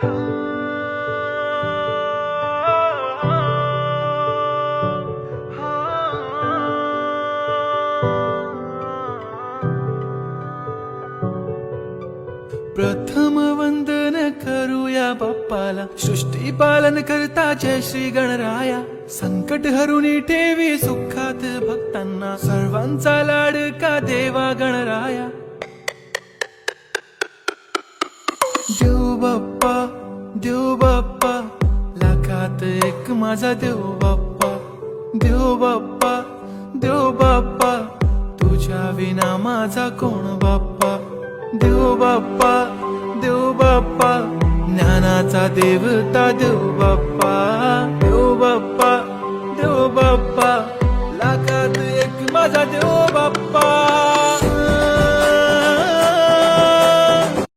प्रथम वंदन करूया बाप्पाला, सृष्टी पालन करता जय श्री गणराया। संकट हरुनी ठेवी सुखात भक्तांना, सर्वांचा लाडका देवा गणराया। देव बाप्पा, देव बाप्पा, लाखात एक माझा देव बाप्पा। देव बाप्पा, देव बाप्पा, तुझ्या विना माझा कोण बाप्पा। देव बाप्पा, देव बाप्पा, ज्ञानाचा देवता देव बाप्पा। देव बाप्पा, देव बाप्पा, लाखात एक माझा देव